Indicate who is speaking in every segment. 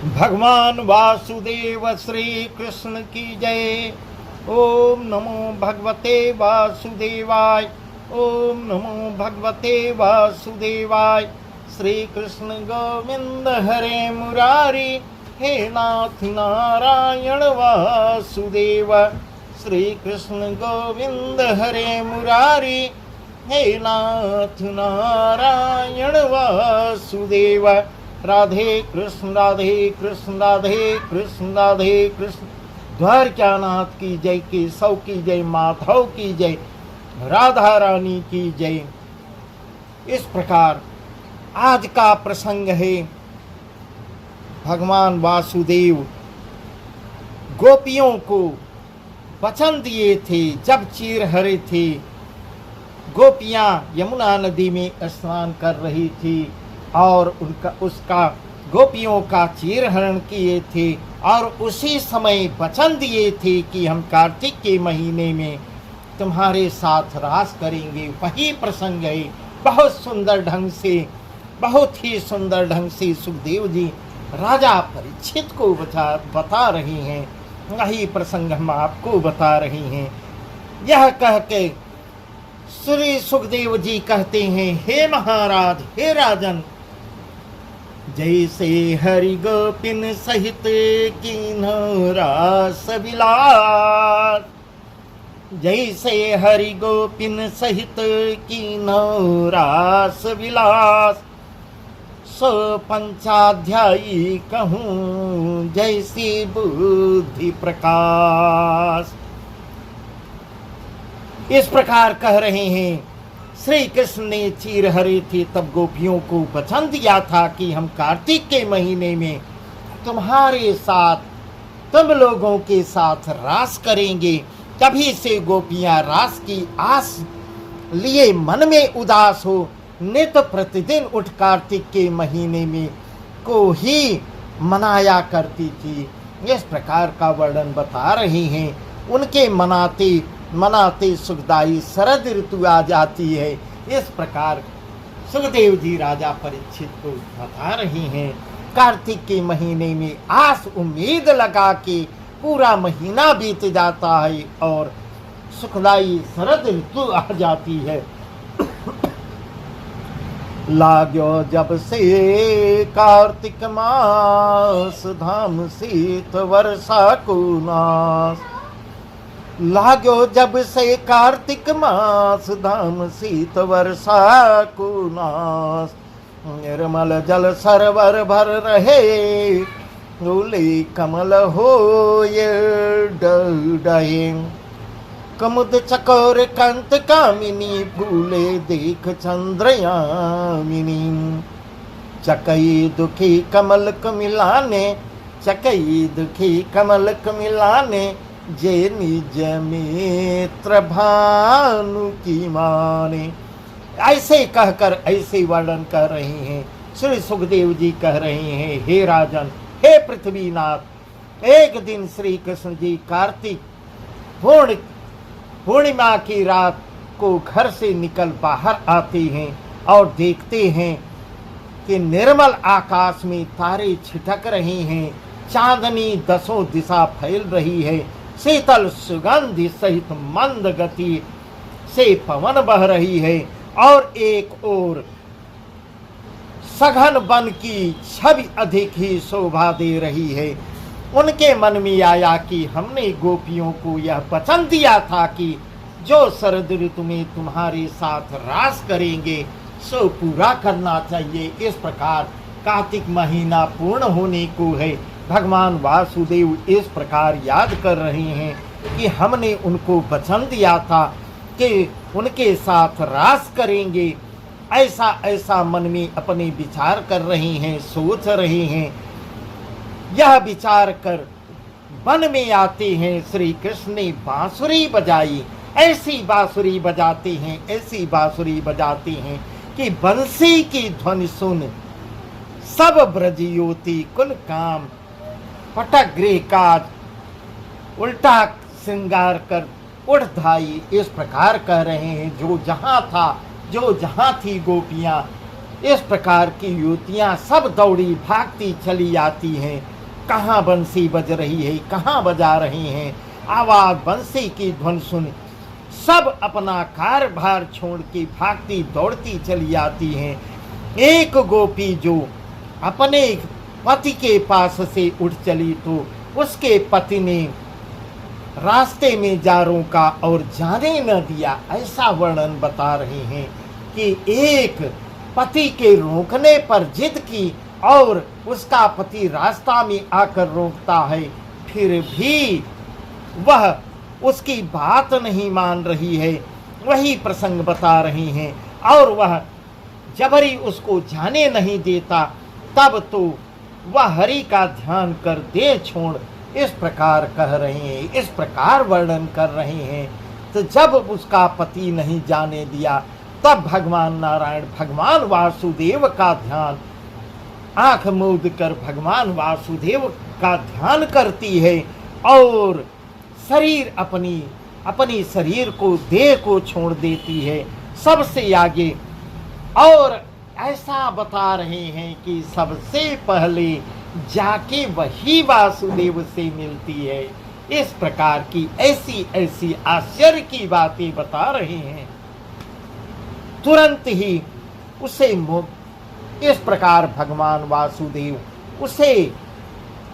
Speaker 1: भगवान वासुदेव श्री कृष्ण की जय। ओम नमो भगवते वासुदेवाय। ओम नमो भगवते वासुदेवाय। श्री कृष्ण गोविंद हरे मुरारी, हे नाथ नारायण वासुदेव। श्री कृष्ण गोविंद हरे मुरारी, हे नाथ नारायण वासुदेव। राधे कृष्ण राधे कृष्ण राधे कृष्ण राधे कृष्ण। द्वारकानाथ की जय, केशव की जय, माधव की जय, राधा रानी की जय। इस प्रकार आज का प्रसंग है, भगवान वासुदेव गोपियों को वचन दिए थे जब चीर हरे थे। गोपियां यमुना नदी में स्नान कर रही थी और उसका गोपियों का चीरहरण किए थे और उसी समय वचन दिए थे कि हम कार्तिक के महीने में तुम्हारे साथ रास करेंगे। वही प्रसंग है। बहुत सुंदर ढंग से, बहुत ही सुंदर ढंग से सुखदेव जी राजा परीक्षित को बता रहे हैं। वही प्रसंग हम आपको बता रहे हैं। यह कह के श्री सुखदेव जी कहते हैं, हे महाराज, हे राजन, जैसे हरि गोपिन सहित कीन्हो रास विलास। जैसे हरि गोपिन सहित कीन्हो रास विलास। सो पंचाध्यायी कहूँ जैसी बुद्धि प्रकाश। इस प्रकार कह रहे हैं। श्री कृष्ण ने चीर हरे थे तब गोपियों को वचन दिया था कि हम कार्तिक के महीने में तुम्हारे साथ, तुम लोगों के साथ रास करेंगे। तभी से गोपियां रास की आस लिए मन में उदास हो नित प्रतिदिन उठ कार्तिक के महीने में को ही मनाया करती थी। इस प्रकार का वर्णन बता रहे हैं। उनके मनाते सुखदायी शरद ऋतु आ जाती है। इस प्रकार सुखदेव जी राजा परीक्षित को बता रहे हैं। कार्तिक के महीने में आस उम्मीद लगा के पूरा महीना बीत जाता है और सुखदायी शरद ऋतु आ जाती है। लाग्यो जब से कार्तिक मास, धाम शीत वर्षा को नास। लाग्यो जब से कार्तिक मास, धाम शीत वर्षा को नास। निर्मल जल सरोवर भर रहे, फूले कमल होए डहे। कमुद चकोर कंत कामिनी, फूले देख चंद्रयामिनी। चकई दुखी कमल कमिलाने, चकई दुखी कमल कमिलाने। जे निज मित्र भानु की माने। ऐसे कहकर ऐसे वर्णन कर रहे हैं। श्री सुखदेव जी कह रहे हैं, हे राजन, हे पृथ्वीनाथ, एक दिन श्री कृष्ण जी कार्तिक पूर्णिमा की रात को घर से निकल बाहर आते हैं और देखते हैं कि निर्मल आकाश में तारे छिटक रहे हैं, चांदनी दसों दिशा फैल रही है, शीतल सुगंधि सहित मंद गति से पवन बह रही है और एक ओर सघन वन की छवि अधिक ही शोभा दे रही है। उनके मन में आया कि हमने गोपियों को यह वचन दिया था कि जो शरद ऋतु में तुम्हारे साथ रास करेंगे सो पूरा करना चाहिए। इस प्रकार कार्तिक महीना पूर्ण होने को है। भगवान वासुदेव इस प्रकार याद कर रहे हैं कि हमने उनको वचन दिया था कि उनके साथ रास करेंगे। ऐसा ऐसा मन में अपने विचार कर रहे हैं, सोच रहे हैं। यह विचार कर वन में आते हैं। श्री कृष्ण ने बांसुरी बजाई। ऐसी बांसुरी बजाते हैं, ऐसी बांसुरी बजाते हैं कि बंसी की ध्वनि सुन सब ब्रजयोति कुल काम। पटक गृह काज उल्टा श्रृंगार कर उठ धाई। इस प्रकार कह रहे हैं। जो जहाँ था, जो जहाँ थी गोपियाँ, इस प्रकार की युवतियाँ सब दौड़ी भागती चली आती हैं कहाँ बंसी बज रही है, कहाँ बजा रहे हैं। आवाज बंसी की ध्वन सुन सब अपना कार्यभार छोड़ के भागती दौड़ती चली आती हैं। एक गोपी जो अपने पति के पास से उठ चली तो उसके पति ने रास्ते में जा रोका और जाने न दिया। ऐसा वर्णन बता रहे हैं कि एक पति के रोकने पर जिद की और उसका पति रास्ता में आकर रोकता है, फिर भी वह उसकी बात नहीं मान रही है। वही प्रसंग बता रही हैं और वह जबरी उसको जाने नहीं देता। तब तो वह हरि का ध्यान कर दे छोड़, इस प्रकार कह रहे हैं, इस प्रकार वर्णन कर रहे हैं। तो जब उसका पति नहीं जाने दिया तब भगवान नारायण भगवान वासुदेव का ध्यान, आंख मूंद कर भगवान वासुदेव का ध्यान करती है और शरीर अपनी शरीर को, देह को छोड़ देती है सबसे आगे। और ऐसा बता रहे हैं कि सबसे पहले जाके वही वासुदेव से मिलती है। इस प्रकार की ऐसी ऐसी आश्चर्य की बातें बता रहे हैं। तुरंत ही उसे इस प्रकार भगवान वासुदेव उसे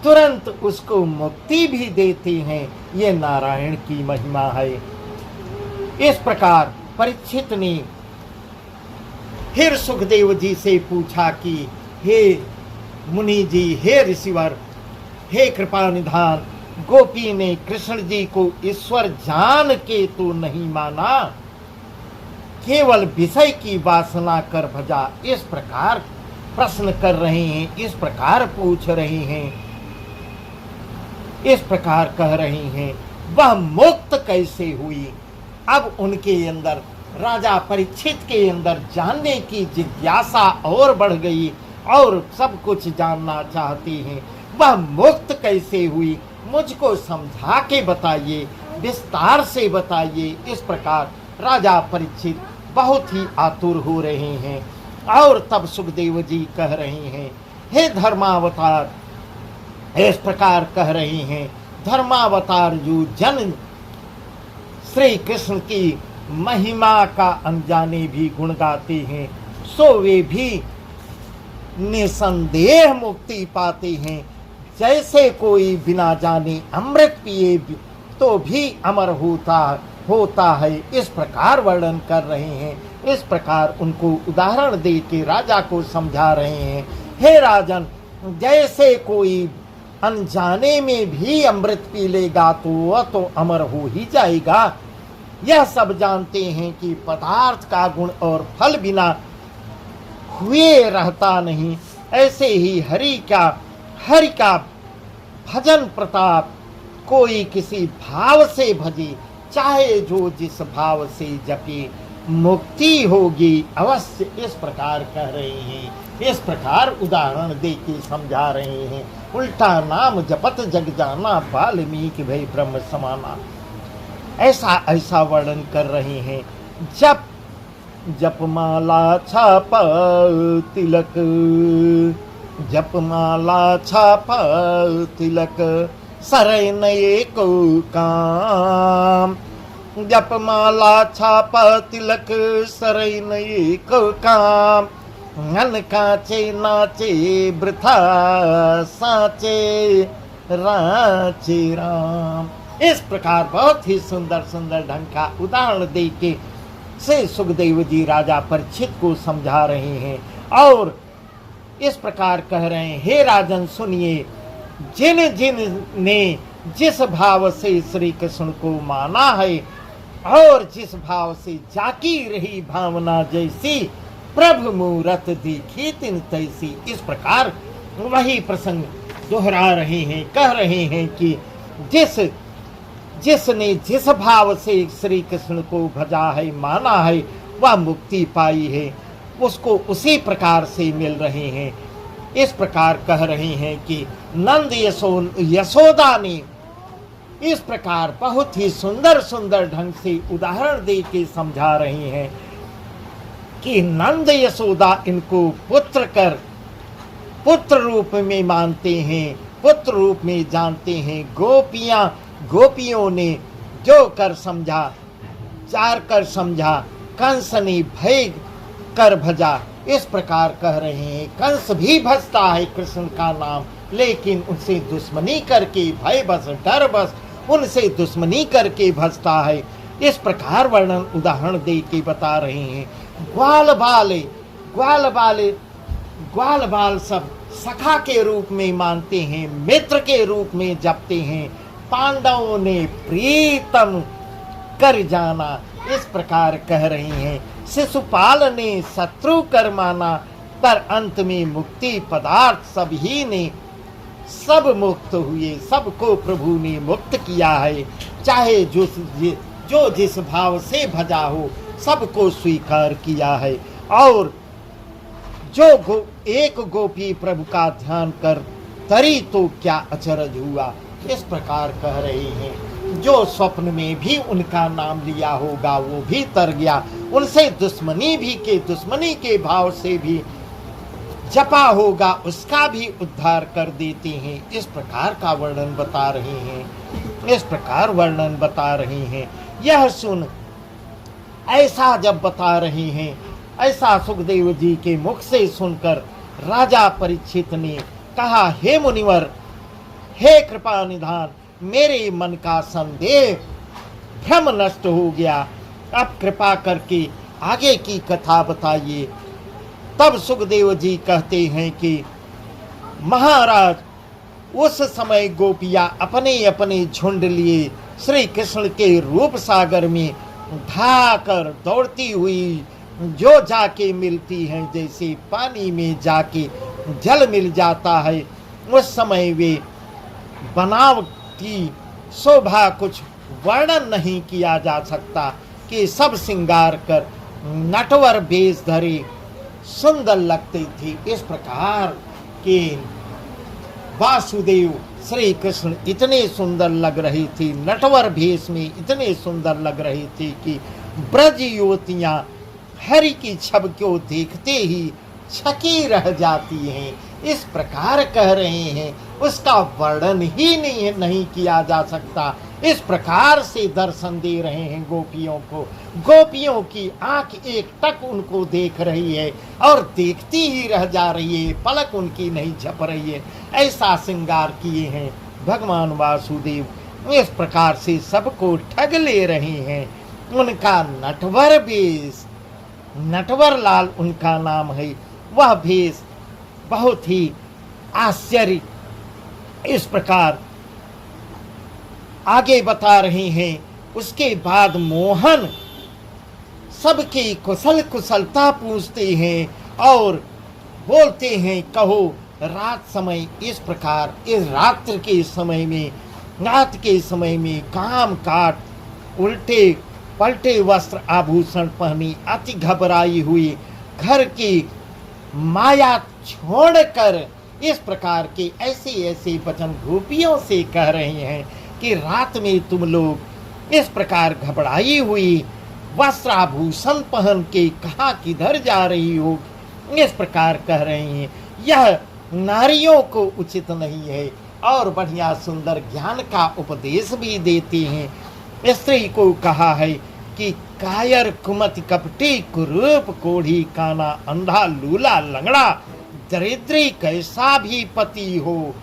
Speaker 1: तुरंत उसको मुक्ति भी देते हैं। ये नारायण की महिमा है। इस प्रकार परीक्षित ने फिर सुखदेव जी से पूछा कि हे मुनि जी, हे ऋषिवर, हे कृपा निधान, गोपी ने कृष्ण जी को ईश्वर जान के तो नहीं माना, केवल विषय की वासना कर भजा। इस प्रकार प्रश्न कर रहे हैं, इस प्रकार पूछ रहे हैं, इस प्रकार कह रहे हैं, वह मुक्त कैसे हुई। अब उनके अंदर, राजा परीक्षित के अंदर जानने की जिज्ञासा और बढ़ गई और सब कुछ जानना चाहते हैं। वह मुक्त कैसे हुई, मुझको समझा के बताइए, विस्तार से बताइए। इस प्रकार राजा परीक्षित बहुत ही आतुर हो रहे हैं। और तब सुखदेव जी कह रहे हैं, हे धर्मावतार, इस प्रकार कह रहे हैं, धर्मावतार जो जन श्री कृष्ण की महिमा का अनजाने भी गुण गाते हैं, सो वे भी निसंदेह मुक्ति पाते हैं। जैसे कोई बिना जाने अमृत पिए तो भी अमर होता है। इस प्रकार वर्णन कर रहे हैं। इस प्रकार उनको उदाहरण दे के राजा को समझा रहे हैं, हे राजन, जैसे कोई अनजाने में भी अमृत पी लेगा तो वह तो अमर हो ही जाएगा। यह सब जानते हैं कि पदार्थ का गुण और फल बिना हुए रहता नहीं। ऐसे ही हरि का भजन प्रताप कोई किसी भाव से भजे, चाहे जो जिस भाव से जपे, मुक्ति होगी अवश्य। इस प्रकार कह रहे हैं, इस प्रकार उदाहरण दे के समझा रहे हैं। उल्टा नाम जपत जग जाना, वाल्मीकि भई ब्रह्म समाना। ऐसा ऐसा वर्णन कर रहे हैं। जपमाला छाप तिलक, जपमाला छाप तिलक, सरय नये को काम। जपमाला छाप तिलक, सरय नये को काम। मन काचे नाचे वृथा, साचे राचे राम। इस प्रकार बहुत ही सुंदर सुंदर ढंग का उदाहरण दे के से सुखदेव जी राजा परीक्षित को समझा रहे हैं और इस प्रकार कह रहे हैं, हे राजन सुनिए, जिन जिन ने जिस भाव से श्री कृष्ण को माना है और जिस भाव से जाकी रही भावना जैसी, प्रभु मूरत देखी तिन तैसी। इस प्रकार वही प्रसंग दोहरा रहे हैं, कह रहे हैं कि जिसने जिस भाव से श्री कृष्ण को भजा है, माना है, वह मुक्ति पाई है, उसको उसी प्रकार से मिल रहे हैं। इस प्रकार कह रहे हैं कि नंद यशोदा ने इस प्रकार बहुत ही सुंदर सुंदर ढंग से उदाहरण दे के समझा रहे हैं कि नंद यशोदा इनको पुत्र रूप में मानते हैं पुत्र रूप में जानते हैं। गोपियों ने जो कर समझा, चार कर समझा, कंस ने भय कर भजा, इस प्रकार कह रहे हैं। कंस भी भजता है कृष्ण का नाम, लेकिन उनसे दुश्मनी करके, भय बस, डर बस उनसे दुश्मनी करके भजता है। इस प्रकार वर्णन उदाहरण दे के बता रहे हैं। ग्वाल बाल सब सखा के रूप में मानते हैं, मित्र के रूप में जपते हैं। पांडवों ने प्रीतम कर जाना, इस प्रकार कह रहे हैं। शिशुपाल ने शत्रु कर माना, पर अंत में मुक्ति पदार्थ सभी ने सब मुक्त हुए, सबको प्रभु ने मुक्त किया है। चाहे जो जिस भाव से भजा हो, सबको स्वीकार किया है। और जो एक गोपी प्रभु का ध्यान कर तरी तो क्या अचरज हुआ, इस प्रकार कह रहे हैं। जो स्वप्न में भी उनका नाम लिया होगा वो भी तर गया, उनसे दुश्मनी के भाव से भी जपा होगा उसका भी उद्धार कर देते हैं। इस प्रकार का वर्णन बता रहे हैं। यह सुन, ऐसा जब बता रहे हैं, ऐसा सुखदेव जी के मुख से सुनकर राजा परीक्षित ने कहा, हे मुनिवर, हे कृपा निधान, मेरे मन का संदेह भ्रम नष्ट हो गया। अब कृपा करके आगे की कथा बताइए। तब सुखदेव जी कहते हैं कि महाराज, उस समय गोपियां अपने अपने झुंड लिए श्री कृष्ण के रूप सागर में धाकर दौड़ती हुई जो जाके मिलती हैं, जैसे पानी में जाके जल मिल जाता है, उस समय वे बनाव की शोभा कुछ वर्णन नहीं किया जा सकता कि सब श्रृंगार कर नटवर वेश धरे सुंदर लगती थी। इस प्रकार के वासुदेव श्री कृष्ण इतने सुंदर लग रही थी, नटवर भेष में इतने सुंदर लग रही थी कि ब्रज युवतियां हरि की छवि को देखते ही छकी रह जाती हैं। इस प्रकार कह रहे हैं, उसका वर्णन ही नहीं किया जा सकता। इस प्रकार से दर्शन दे रहे हैं गोपियों को। गोपियों की आंख एक टक उनको देख रही है और देखती ही रह जा रही है, पलक उनकी नहीं झप रही है। ऐसा श्रृंगार किए हैं भगवान वासुदेव। इस प्रकार से सबको ठग ले रहे हैं। उनका नटवर भेष, नटवर लाल उनका नाम है, वह भेष बहुत ही आश्चर्य। इस प्रकार आगे बता रहे हैं। उसके बाद मोहन सबकी कुशलता पूछते हैं और बोलते हैं, कहो रात समय इस प्रकार, इस रात के समय में काम काट उल्टे पलटे वस्त्र आभूषण पहनी, अति घबराई हुई, घर की माया छोड़कर, इस प्रकार के ऐसे वचन गोपियों से कह रहे हैं कि रात में तुम लोग इस प्रकार घबराई हुई वस्त्र आभूषण पहन के कहाँ किधर जा रही हो, इस प्रकार कह रहे हैं। यह नारियों को उचित नहीं है। और बढ़िया सुंदर ज्ञान का उपदेश भी देते हैं। स्त्री को कहा है कि कायर कुमति कपटी कुरूप कोढ़ी काना अंधा लूला लंगड़ा दरिद्री कैसा भी पति हो।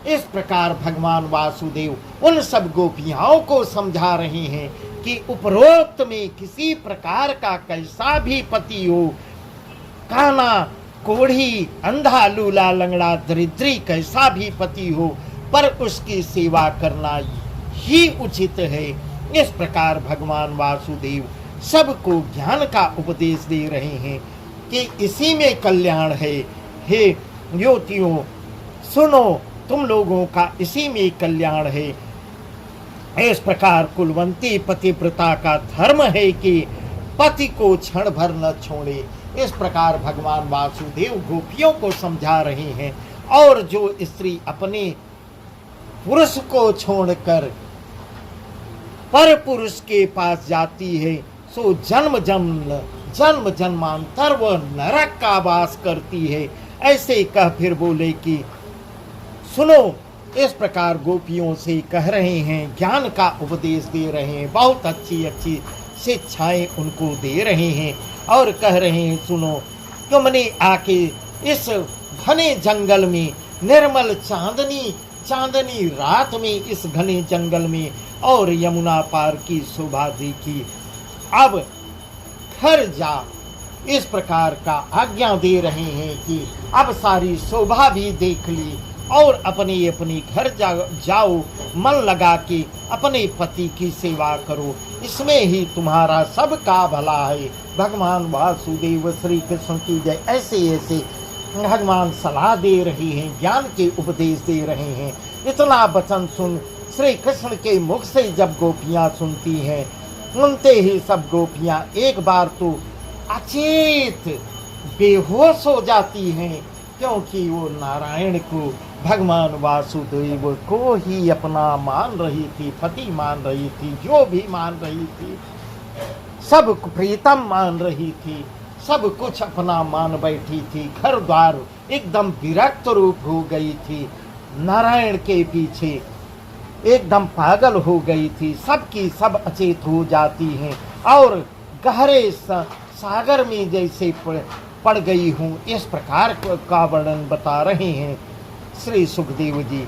Speaker 1: इस प्रकार भगवान वासुदेव उन सब गोपियाओं को समझा रहे हैं कि उपरोक्त में किसी प्रकार का कैसा भी पति हो, काना कोढ़ी अंधा लूला लंगड़ा दरिद्री कैसा भी पति हो, पर उसकी सेवा करना ही उचित है। इस प्रकार भगवान वासुदेव सबको ज्ञान का उपदेश दे रहे हैं कि इसी में कल्याण है। हे युवतियों, सुनो, तुम लोगों का इसी में कल्याण है। इस प्रकार कुलवंती पतिव्रता का धर्म है कि पति को क्षण भर न छोड़े। इस प्रकार भगवान वासुदेव गोपियों को समझा रहे हैं। और जो स्त्री अपने पुरुष को छोड़कर पर पुरुष के पास जाती है, सो जन्म जन्मांतर वह नरक का वास करती है। ऐसे कह फिर बोले कि सुनो, इस प्रकार गोपियों से कह रहे हैं, ज्ञान का उपदेश दे रहे हैं, बहुत अच्छी अच्छी शिक्षाएं उनको दे रहे हैं और कह रहे हैं, सुनो, तुमने आके इस घने जंगल में, निर्मल चांदनी रात में इस घने जंगल में और यमुना पार की शोभा देखी, अब घर जा, इस प्रकार का आज्ञा दे रहे हैं कि अब सारी शोभा भी देख ली और अपने अपने घर जाओ, मन लगा के अपने पति की सेवा करो, इसमें ही तुम्हारा सबका भला है। भगवान वासुदेव श्री कृष्ण की जय। ऐसे ऐसे भगवान सलाह दे रहे हैं, ज्ञान के उपदेश दे रहे हैं। इतना वचन सुन श्री कृष्ण के मुख से जब गोपियां सुनती हैं, सुनते ही सब गोपियां एक बार तो अचेत बेहोश हो जाती हैं, क्योंकि वो नारायण को, भगवान वासुदेव को ही अपना मान रही थी, पति मान रही थी, जो भी मान रही थी, सब प्रीतम मान रही थी, सब कुछ अपना मान बैठी थी, घर द्वार एकदम विरक्त रूप हो गई थी, नारायण के पीछे एकदम पागल हो गई थी, सबकी सब अचेत हो जाती हैं और गहरे सागर में जैसे पड़ गई हूँ, इस प्रकार का वर्णन बता रहे हैं श्री सुखदेव जी।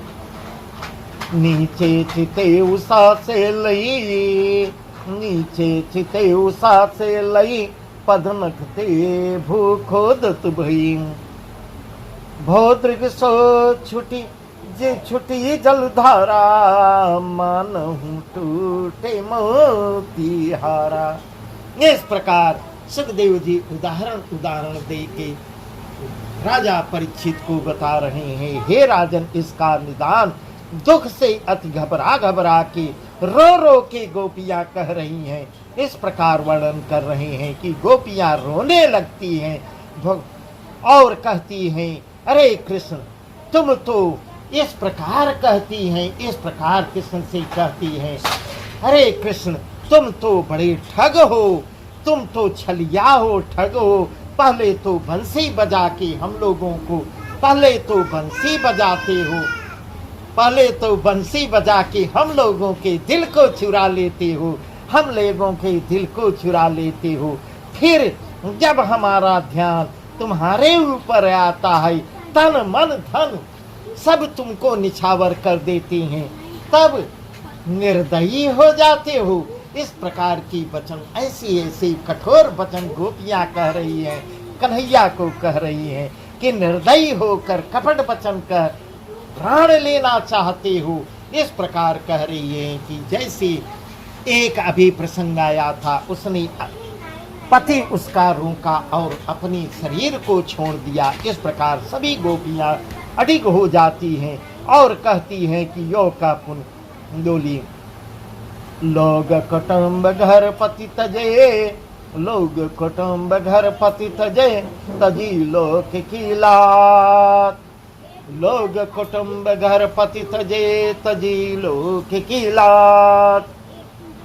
Speaker 1: नीचे चिते उषा से लई, नीचे चिते उषा से लई, पदनखते भूखोदत भई, भौद्रिक सो छुटी जे छुटी जलधारा, मानहु टूटे मोती हारा। इस प्रकार सुखदेव जी उदाहरण दे के राजा परीक्षित को बता रहे हैं, हे राजन, इसका निदान दुख से अति घबरा के रो के गोपियां कह रही हैं। इस प्रकार वर्णन कर रहे हैं कि गोपियां रोने लगती हैं और कहती हैं, अरे कृष्ण, तुम तो इस प्रकार कहती हैं, इस प्रकार कृष्ण से कहती हैं, अरे कृष्ण, तुम तो बड़े ठग हो, तुम तो छलिया हो, ठग हो, पहले तो बंसी बजा के हम लोगों को, पहले तो बंसी बजाते हो, पहले तो बंसी बजा के हम लोगों के दिल को चुरा लेते हो, हम लोगों के दिल को चुरा लेते हो, फिर जब हमारा ध्यान तुम्हारे ऊपर आता है, तन मन धन सब तुमको निछावर कर देते हैं, तब निर्दयी हो जाते हो। इस प्रकार की वचन, ऐसी ऐसी कठोर वचन गोपियां कह रही हैं, कन्हैया को कह रही हैं कि निर्दयी होकर कपट वचन कह प्राण लेना चाहते हो। इस प्रकार कह रही है कि जैसे एक अभी प्रसंग आया था, उसने पति उसका रोका और अपने शरीर को छोड़ दिया। इस प्रकार सभी गोपियां अडिग हो जाती हैं और कहती हैं कि यो का पुण्य डोली, लोग कुटुंब घर पति तजे, लोग कुटुंब घर पति तजे, तजी लोक की लात, लोग कुटुंब घर पति तजे, तजी लोक की लात,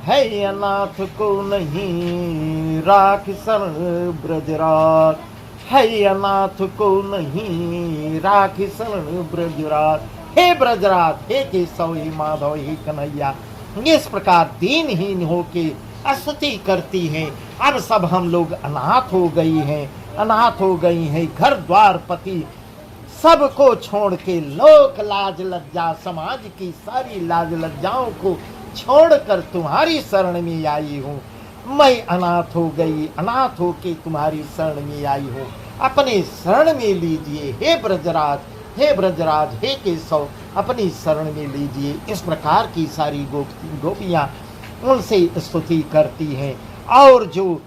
Speaker 1: है अनाथ को नहीं राख शरण ब्रजरात, है अनाथ को नहीं राख शरण ब्रजरात, हे ब्रजरात, हे केशव, हे माधव, हे कन्हैया। इस प्रकार दीनहीन होके स्तुति करती हैं। अब सब हम लोग अनाथ हो गई हैं, अनाथ हो गई हैं, घर द्वार पति सबको छोड़ के, लोक लाज लज्जा, समाज की सारी लाज लज्जाओं को छोड़कर तुम्हारी शरण में आई हूँ। मैं अनाथ हो गई, अनाथ होके तुम्हारी शरण में आई हूँ, अपने शरण में लीजिए हे ब्रजराज, हे ब्रजराज, हे केशव, अपनी शरण में लीजिए। इस प्रकार की सारी गोपियां उनसे स्तुति करती हैं। और जो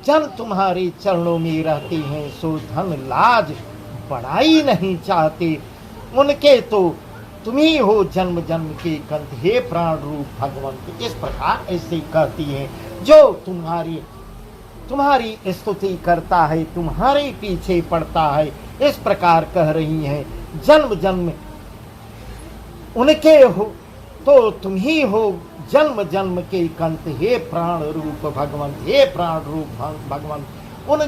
Speaker 1: जन तुम्हारे चरणों में रहते हैं सो धन लाज बढ़ाई नहीं चाहते, उनके तो तुम ही हो जन्म जन्म के कंठ, हे प्राण रूप भगवंत। इस प्रकार ऐसे कहती हैं, जो तुम्हारी स्तुति करता है, तुम्हारे पीछे पड़ता है, इस प्रकार कह रही हैं, जन्म जन्म उनके हो तो तुम ही हो जन्म जन्म के कंठ, हे प्राण रूप भगवंत, हे प्राण रूप भगवंत। उन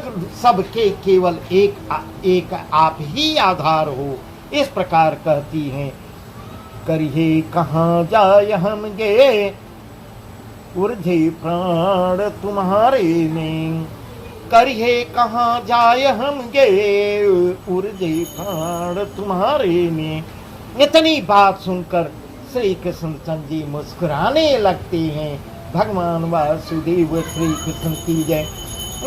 Speaker 1: सबके केवल एक आप ही आधार हो। इस प्रकार कहती हैं। करिए कहाँ जाय हम गे, उर्धे प्राण तुम्हारे में। करिए कहाँ जाय हम गे, उर्धे प्राण तुम्हारे में। इतनी बात सुनकर श्री कृष्णचंद्र जी मुस्कुराने लगते हैं। भगवान वासुदेव श्री कृष्ण की जय।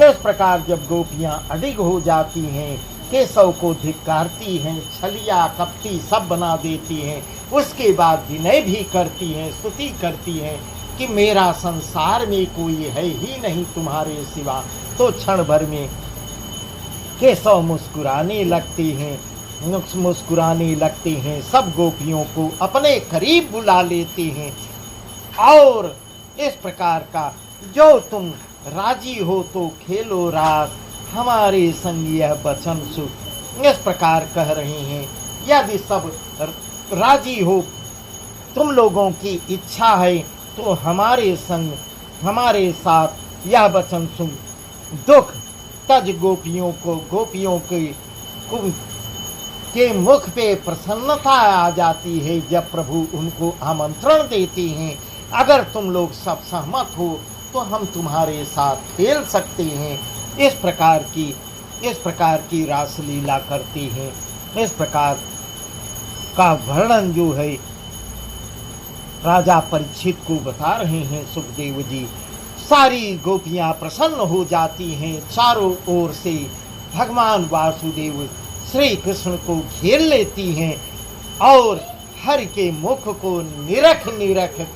Speaker 1: इस प्रकार जब गोपियां अडिग हो जाती हैं, केशव को धिक्कारती हैं, छलिया कपटी सब बना देती हैं, उसके बाद विनय भी करती हैं, स्तुति करती हैं कि मेरा संसार में कोई है ही नहीं तुम्हारे सिवा, तो क्षण भर में केशव मुस्कुराने लगते हैं, मुस्कुराने लगते हैं। सब गोपियों को अपने करीब बुला लेते हैं और इस प्रकार का, जो तुम राजी हो तो खेलो रास, हमारे संग यह वचन सुख, इस प्रकार कह रहे हैं। यदि सब राजी हो, तुम लोगों की इच्छा है, तो हमारे संग हमारे साथ यह वचन सुन। दुख तज गोपियों के मुख पे प्रसन्नता आ जाती है जब प्रभु उनको आमंत्रण देते हैं। अगर तुम लोग सब सहमत हो तो हम तुम्हारे साथ खेल सकते हैं। इस प्रकार की रासलीला करते हैं। इस प्रकार का वर्णन जो है राजा परीक्षित को बता रहे हैं सुखदेव जी। सारी गोपियां प्रसन्न हो जाती हैं। चारों ओर से भगवान वासुदेव श्री कृष्ण को घेर लेती हैं और हरि के मुख को निरख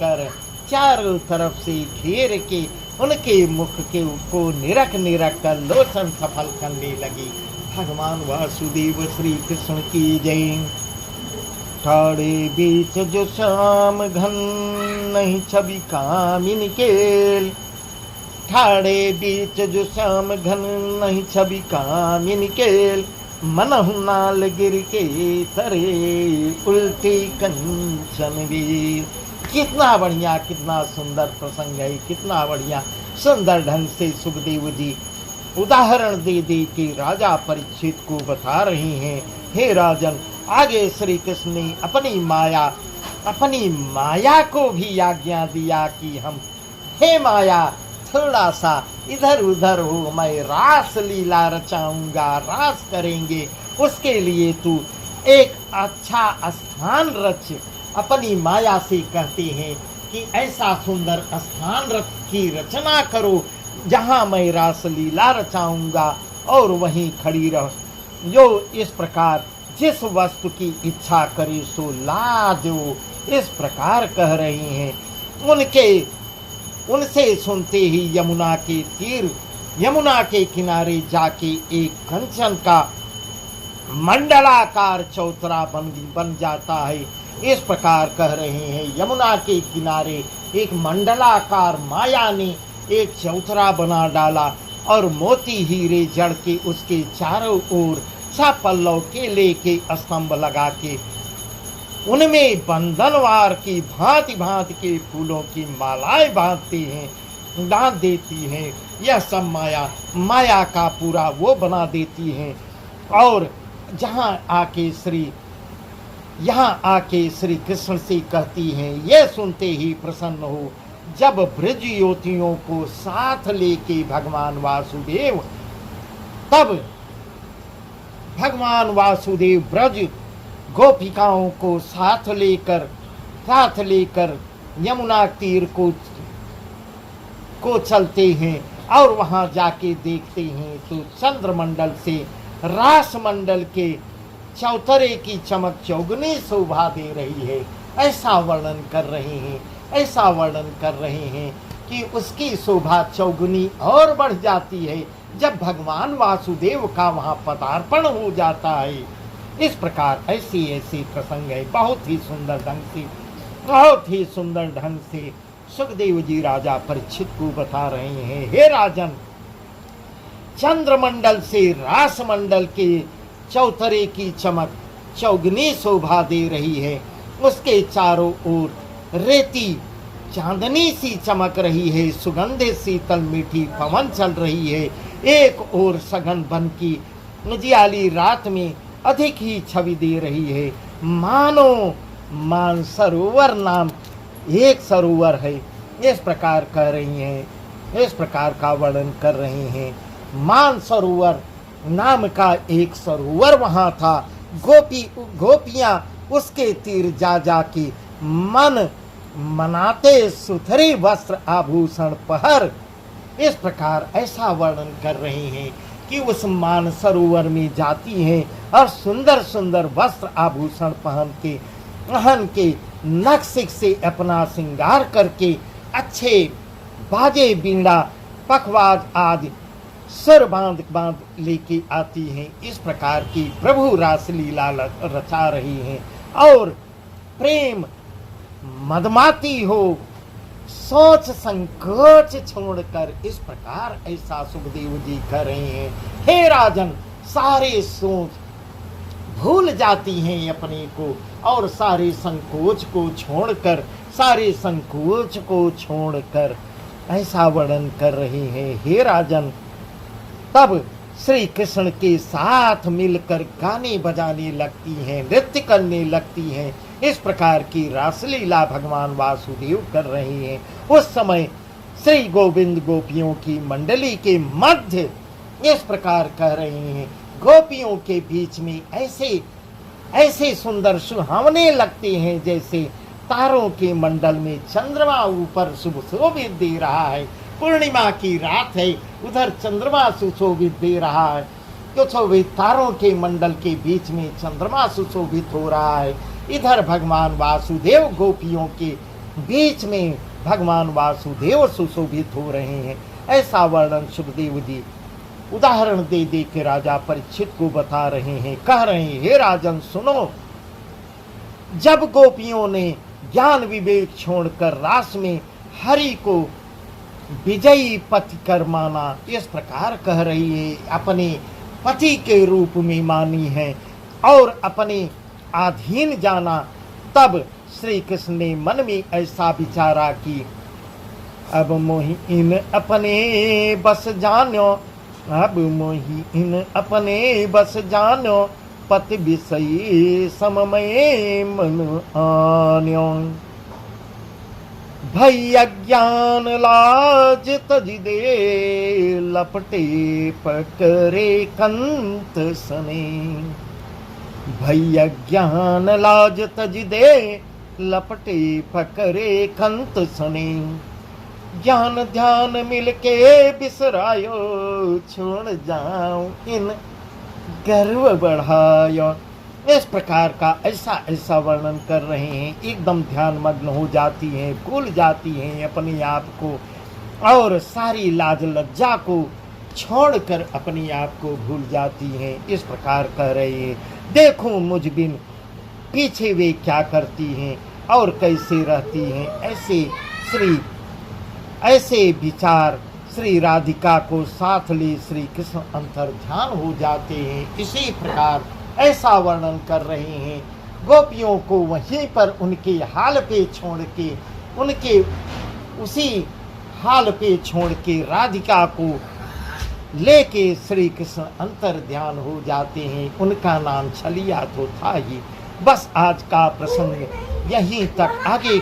Speaker 1: कर चारों तरफ से घेर के उनके मुख को निरख कर लोचन सफल करने लगी। भगवान वासुदेव श्री कृष्ण की जय। ठाड़े बीच जो श्याम घन, नहीं छवि कामिनी केल। ठाड़े बीच जो श्याम घन, नहीं छवि कामिनी केल। मनहु नाल गिर के तरे, उल्टी कंचन वीर। कितना बढ़िया, कितना सुंदर प्रसंग है, कितना बढ़िया सुंदर ढंग से सुखदेव जी उदाहरण दे दे के राजा परीक्षित को बता रहे हैं। हे राजन, आगे श्री कृष्ण ने अपनी माया को भी आज्ञा दिया कि हम, हे माया, थोड़ा सा इधर उधर हो, मैं रास लीला रचाऊंगा, रास करेंगे। उसके लिए तू एक अच्छा स्थान रच। अपनी माया से कहते हैं कि ऐसा सुंदर स्थान की रचना करो जहां मैं रास लीला रचाऊंगा और वहीं खड़ी रह। जो इस प्रकार जिस वस्तु की इच्छा करे सो ला दो, इस प्रकार कह रहे हैं। उनसे सुनते ही यमुना के किनारे जाके एक कंचन का मंडलाकार चौतरा बन जाता है। इस प्रकार कह रहे हैं, यमुना के किनारे एक मंडलाकार माया ने एक चौतरा बना डाला और मोती हीरे जड़ के उसके चारों ओर पल्लव केले के स्तंभ लगा के उनमें बंधनवार की भांति भांति के फूलों की मालाएं बांध देती हैं। यह सब माया का पूरा वो बना देती हैं। और यहाँ आके श्री कृष्ण से कहती हैं, यह सुनते ही प्रसन्न हो। जब ब्रज युवतियों को साथ लेके भगवान वासुदेव ब्रज गोपिकाओं को साथ लेकर यमुना तीर को चलते हैं और वहां जाके देखते हैं तो चंद्रमंडल से रास मंडल के चौतरे की चमक चौगुनी शोभा दे रही है। ऐसा वर्णन कर रहे हैं कि उसकी शोभा चौगुनी और बढ़ जाती है जब भगवान वासुदेव का वहां पदार्पण हो जाता है। इस प्रकार ऐसे प्रसंग है। बहुत ही सुंदर ढंग से सुखदेव जी राजा परीक्षित को बता रहे हैं। हे राजन, चंद्रमंडल से रास मंडल के चौतरे की चमक चौगुनी शोभा दे रही है। उसके चारों ओर रेती चांदनी सी चमक रही है। सुगंधित शीतल मीठी पवन चल रही है। एक ओर सघन वन की उजियाली रात में अधिक ही छवि दे रही है। मानो मानसरोवर नाम एक सरोवर है। इस प्रकार कह रही हैं, इस प्रकार का वर्णन कर रहे हैं। मानसरोवर नाम का एक सरोवर वहां था। गोपियां उसके तीर जा जा के मन मनाते सुथरे वस्त्र आभूषण पहर। इस प्रकार ऐसा वर्णन कर रहे हैं कि उस मानसरोवर में जाती हैं और सुंदर सुंदर वस्त्र आभूषण पहन के नक्सिक से अपना श्रृंगार करके अच्छे बाजे बीड़ा पखवाज आदि सर बांध लेके आती हैं। इस प्रकार की प्रभु रासलीला रचा रही हैं और प्रेम मदमाती हो, सोच संकोच छोड़कर इस प्रकार ऐसा सुखदेव जी कर रहे हैं। हे राजन, सारे सोच भूल जाती हैं अपने को और सारे संकोच को छोड़कर, सारे संकोच को छोड़कर ऐसा वर्णन कर रहे हैं। हे राजन, तब श्री कृष्ण के साथ मिलकर गाने बजाने लगती हैं, नृत्य करने लगती हैं। इस प्रकार की रासलीला भगवान वासुदेव कर रहे हैं। उस समय श्री गोविंद गोपियों की मंडली के मध्य इस प्रकार कह रहे हैं। गोपियों के बीच में ऐसे ऐसे सुंदर सुहावने लगते हैं जैसे तारों के मंडल में चंद्रमा ऊपर सुशोभित दे रहा है। पूर्णिमा की रात है, उधर चंद्रमा सुशोभित दे रहा है। सुशोभित तारों के मंडल के बीच में चंद्रमा सुशोभित हो रहा है। इधर भगवान वासुदेव गोपियों के बीच में भगवान वासुदेव सुशोभित हो रहे हैं। ऐसा वर्णन सुखदेव जी उदाहरण दे दे के राजा परीक्षित को बता रहे हैं। कह रहे हैं, हे राजन सुनो, जब गोपियों ने ज्ञान विवेक छोड़कर रास में हरि को विजयी पति कर माना, इस प्रकार कह रही है, अपने पति के रूप में मानी है और अपने अधीन जाना, तब श्री कृष्ण ने मन में ऐसा विचारा कि अब मोहि इन अपने बस जानो, अब मोहि इन अपने बस जानो, पति विषयी सममय मन आन्यो। भैया ज्ञान लाज तज दे, लपटे पकड़े कंत सने। भैया ज्ञान लाज तज दे, लपटे पकड़े कंत सने। ज्ञान ध्यान मिलके बिसरायो, छोड़ जाऊं इन गर्व बढ़ायो। इस प्रकार का ऐसा वर्णन कर रहे हैं। एकदम ध्यान मग्न हो जाती हैं, भूल जाती हैं अपने आप को और सारी लाज लज्जा को छोड़कर अपने आप को भूल जाती हैं। इस प्रकार कह रहे हैं, देखो मुझ बिन पीछे वे क्या करती हैं और कैसे रहती हैं। ऐसे विचार श्री राधिका को साथ ले श्री कृष्ण अंतर ध्यान हो जाते हैं। इसी प्रकार ऐसा वर्णन कर रहे हैं। गोपियों को वहीं पर उनके हाल पे छोड़ के, उनके उसी हाल पे छोड़ के राधिका को लेके श्री कृष्ण अंतर ध्यान हो जाते हैं। उनका नाम छलिया तो था ही। बस आज का प्रसंग यहीं तक। आगे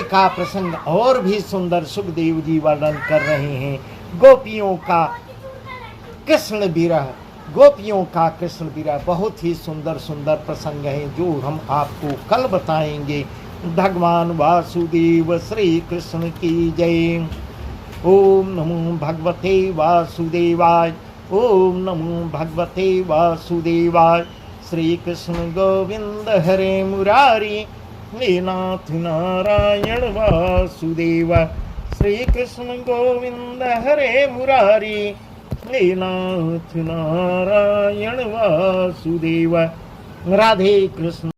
Speaker 1: का प्रसंग और भी सुंदर सुखदेव जी वर्णन कर रहे हैं। गोपियों का कृष्ण विरह बहुत ही सुंदर सुंदर प्रसंग है जो हम आपको कल बताएंगे। भगवान वासुदेव श्री कृष्ण की जय। ओम नमो भगवते वासुदेवाय। ओम नमो भगवते वासुदेवाय। श्री कृष्ण गोविंद हरे मुरारी, हे नाथ नारायण वासुदेव। श्री कृष्ण गोविंद हरे मुरारी, हे नाथ नारायण वासुदेव। राधे कृष्ण।